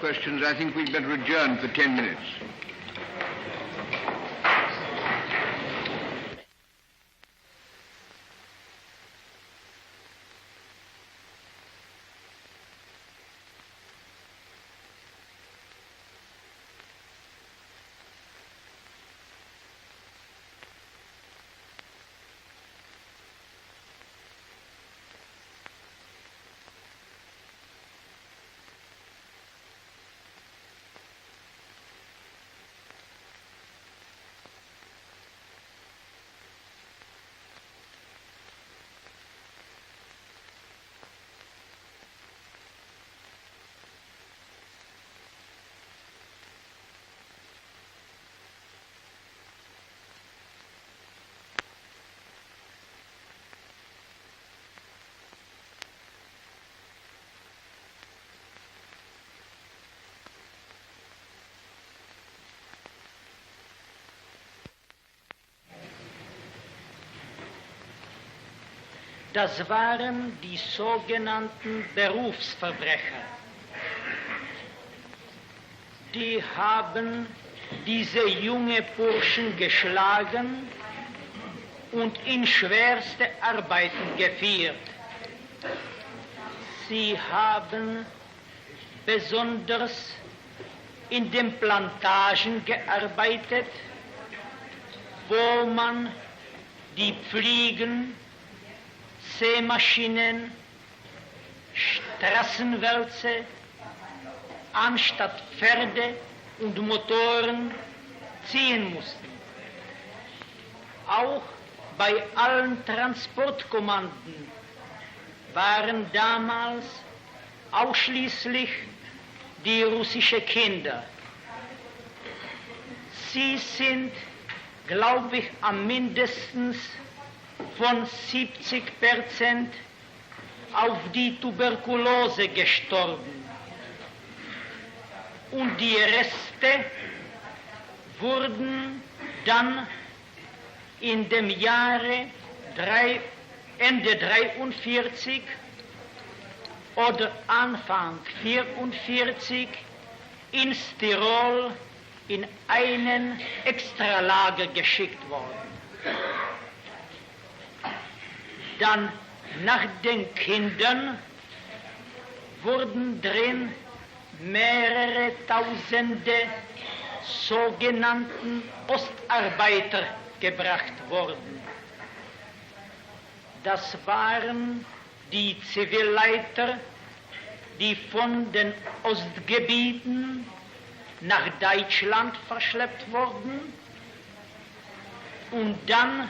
questions, I think we'd better adjourn for 10 minutes. Das waren die sogenannten Berufsverbrecher. Die haben diese junge Burschen geschlagen und in schwerste Arbeiten geführt. Sie haben besonders in den Plantagen gearbeitet, wo man die Pfliegen, Sämaschinen, Straßenwälze anstatt Pferde und Motoren ziehen mussten. Auch bei allen Transportkommanden waren damals ausschließlich die russischen Kinder. Sie sind, glaube ich, am mindestens von 70% auf die Tuberkulose gestorben. Und die Reste wurden dann in dem Jahre Ende 1943 oder Anfang 1944 ins Tirol in einen Extralager geschickt worden. Dann nach den Kindern wurden drin mehrere Tausende sogenannten Ostarbeiter gebracht worden. Das waren die Zivilleiter, die von den Ostgebieten nach Deutschland verschleppt wurden und dann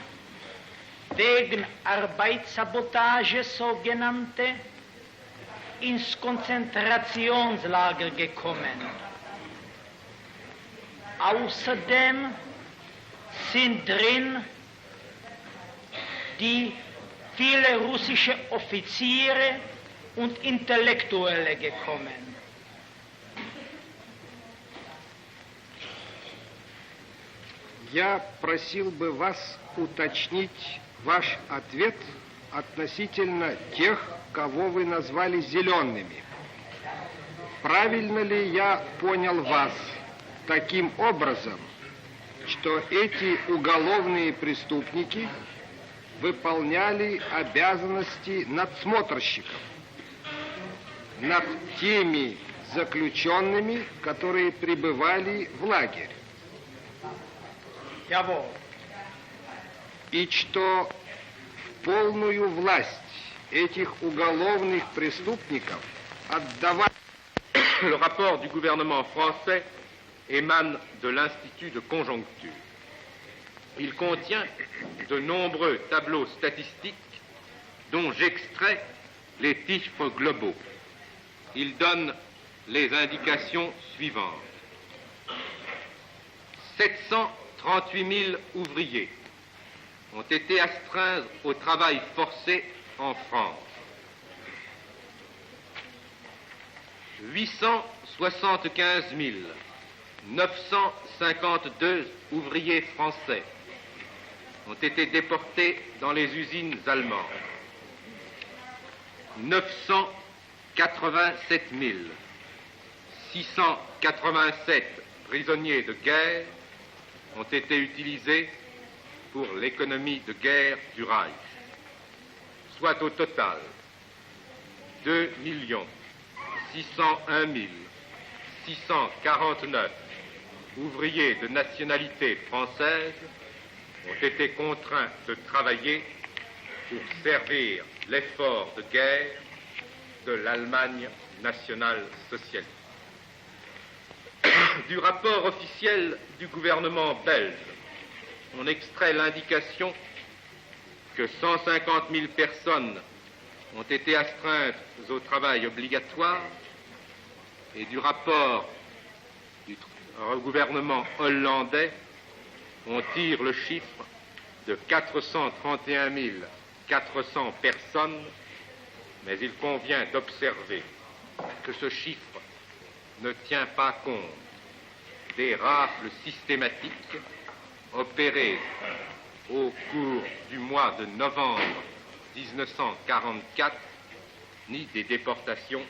wegen Arbeitssabotage sogenannte ins Konzentrationslager gekommen. Außerdem sind drin die viele russische Offiziere und Intellektuelle gekommen. Я просил бы вас уточнить ваш ответ относительно тех, кого вы назвали зелеными. Правильно ли я понял вас таким образом, что эти уголовные преступники выполняли обязанности надсмотрщиков над теми заключенными, которые пребывали в лагерь? И что в полную власть этих уголовных преступников отдавали. Le rapport du gouvernement français émane de l'Institut de conjoncture. Il contient de nombreux tableaux statistiques dont j'extrais les titres globaux. Il donne les indications suivantes. 738 000 ouvriers ont été astreints au travail forcé en France. 875 952 ouvriers français ont été déportés dans les usines allemandes. 987 687 prisonniers de guerre ont été utilisés pour l'économie de guerre du Reich, soit au total 2 601 649 ouvriers de nationalité française ont été contraints de travailler pour servir l'effort de guerre de l'Allemagne nationale socialiste. Du rapport officiel du gouvernement belge, on extrait l'indication que 150 000 personnes ont été astreintes au travail obligatoire, et du rapport du gouvernement hollandais, on tire le chiffre de 431 400 personnes, mais il convient d'observer que ce chiffre ne tient pas compte des rafles systématiques opérées au cours du mois de novembre 1944, ni des déportations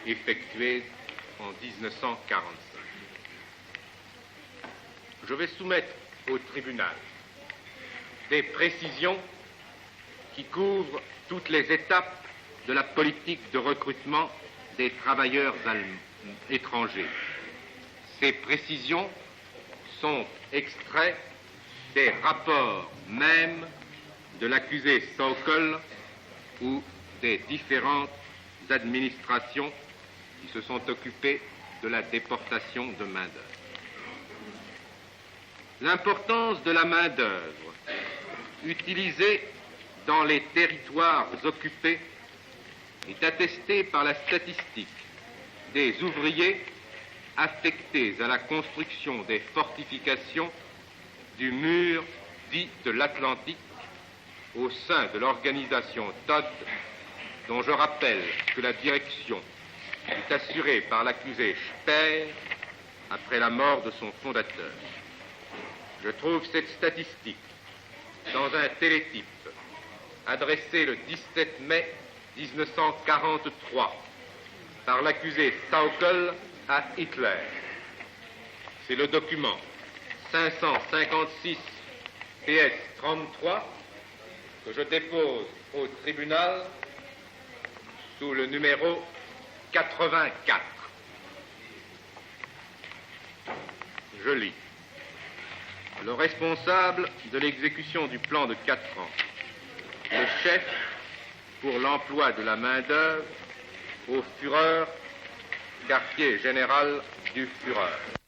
effectuées en 1945. Je vais soumettre au tribunal des précisions qui couvrent toutes les étapes de la politique de recrutement des travailleurs étrangers. Ces précisions sont extraits des rapports même de l'accusé Sauckel ou des différentes administrations qui se sont occupées de la déportation de main-d'œuvre. L'importance de la main-d'œuvre utilisée dans les territoires occupés est attestée par la statistique des ouvriers affectés à la construction des fortifications du mur dit de l'Atlantique au sein de l'organisation Todt, dont je rappelle que la direction est assurée par l'accusé Speer après la mort de son fondateur. Je trouve cette statistique dans un télétype adressé le 17 mai 1943 par l'accusé Sauckel à Hitler. C'est le document 556 PS 33 que je dépose au tribunal sous le numéro 84. Je lis. Le responsable de l'exécution du plan de 4 ans, le chef pour l'emploi de la main-d'œuvre au Führer, quartier général du Führer.